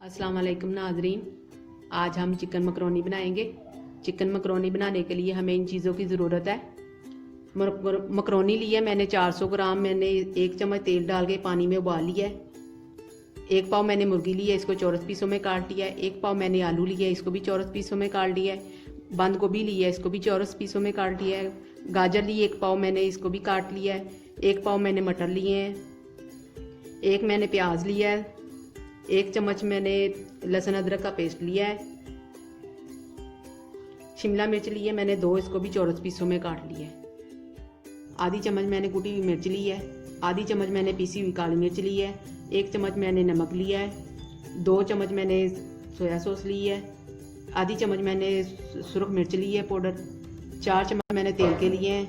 अस्सलाम वालेकुम नाजरीन। आज हम चिकन मकरोनी बनाएंगे। चिकन मकरोनी बनाने के लिए हमें इन चीज़ों की ज़रूरत है। मकरोनी लिया मैंने 400 ग्राम। मैंने 1 चम्मच तेल डाल के पानी में उबाल लिया है। 1 पाव मैंने मुर्गी ली है, इसको चौरस पीसों में काट लिया है। 1 पाव मैंने आलू लिया है, इसको भी चौरस पीसों में काट लिया है। बंद गोभी ली है, इसको भी चौरस पीसों में काट लिया है। गाजर ली 1 पाव मैंने, इसको भी काट लिया है। 1 पाव मैंने मटर लिए हैं। 1 मैंने प्याज लिया है। 1 चम्मच मैंने लहसुन अदरक का पेस्ट लिया है। शिमला मिर्च ली है मैंने 2, इसको भी चौरस पीसों में काट लिया है। आधी चम्मच मैंने कुटी हुई मिर्च ली है। आधी चम्मच मैंने पीसी हुई काली मिर्च ली है। 1 चम्मच मैंने नमक लिया है। 2 चम्मच मैंने सोया सॉस ली है। आधी चम्मच मैंने सुरख मिर्च ली है पाउडर। 4 चम्मच मैंने तेल के लिए हैं।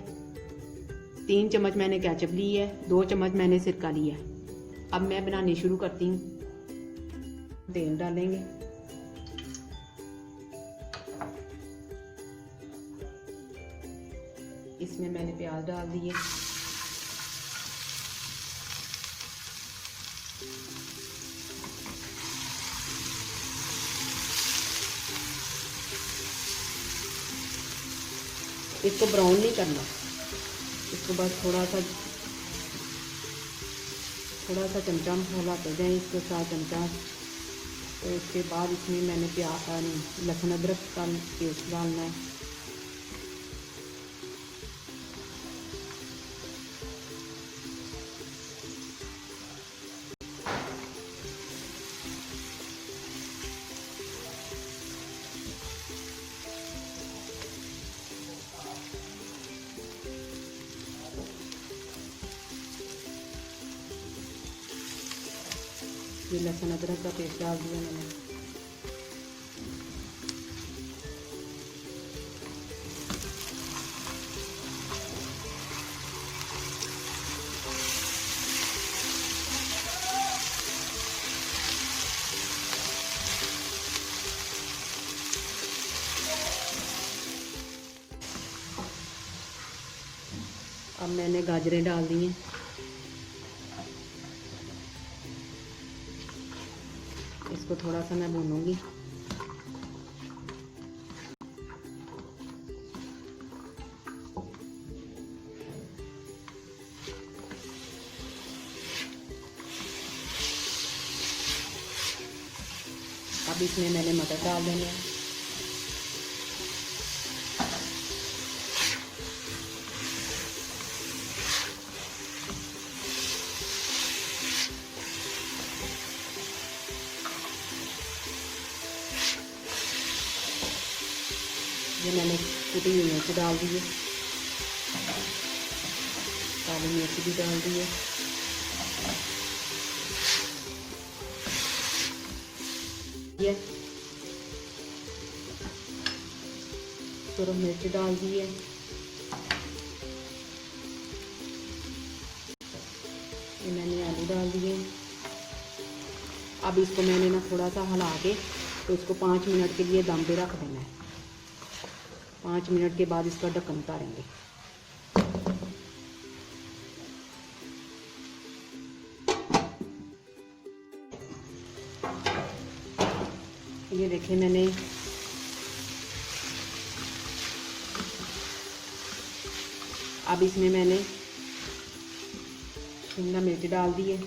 3 चम्मच मैंने केचप ली है। 2 चम्मच मैंने सिरका लिया है। अब मैं बनानी शुरू करती हूँ। तेल डालेंगे। इसमें मैंने प्याज डाल दिए। इसको ब्राउन नहीं करना, इसको बस थोड़ा सा चमचा हिलाते जाएं इसके साथ चमचा। तो उसके बाद इसमें मैंने प्याज लहसुन अदरक का पेस्ट डालना है। ये लहसुन अदरक का पेस्ट डाल दिया मैंने। अब मैंने गाजरें डाल दी हैं। इसको थोड़ा सा मैं भूनूंगी। अब इसमें मैंने मटर डाल देने हैं। ये मैंने कुटी हुई मिर्च डाल दी है। काली मिर्च भी डाल दी है। ये सुरख मिर्च डाल दी है। ये मैंने आलू डाल दिए। अब इसको मैंने ना थोड़ा सा हिला के तो इसको 5 मिनट के लिए दम पे रख देना है। 5 मिनट के बाद इसका ढक्कन उतारेंगे। ये देखिए मैंने अब इसमें मैंने शिमला मिर्च डाल दी है।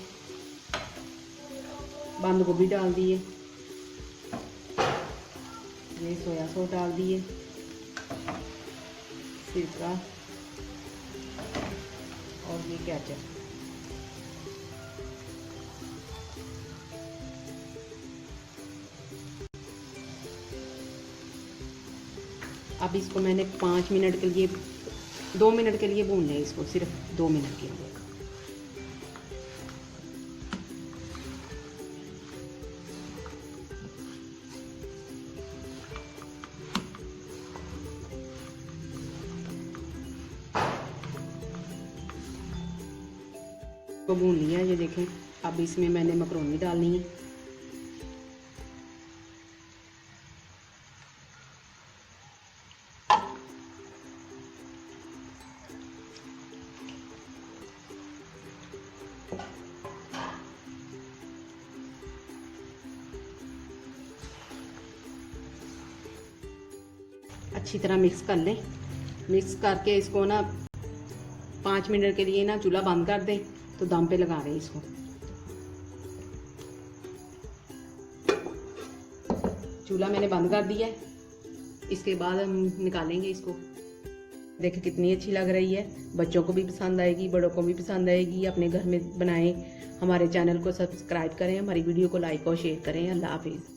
बंद गोभी डाल दी है। ये सोया सॉस डाल दी है। सिरका और ये केचप। अब इसको मैंने 5 मिनट के लिए 2 मिनट के लिए भूनना है। इसको सिर्फ 2 मिनट के लिए। को भून लिया ये देखें। अब इसमें मैंने मकरोनी डालनी है। अच्छी तरह मिक्स कर लें। मिक्स करके इसको ना 5 मिनट के लिए ना चूल्हा बंद कर दें। तो दम पे लगा दें इसको। चूल्हा मैंने बंद कर दिया है। इसके बाद हम निकालेंगे इसको। देखिए कितनी अच्छी लग रही है। बच्चों को भी पसंद आएगी, बड़ों को भी पसंद आएगी। अपने घर में बनाएं। हमारे चैनल को सब्सक्राइब करें, हमारी वीडियो को लाइक और शेयर करें। अल्लाह हाफिज़।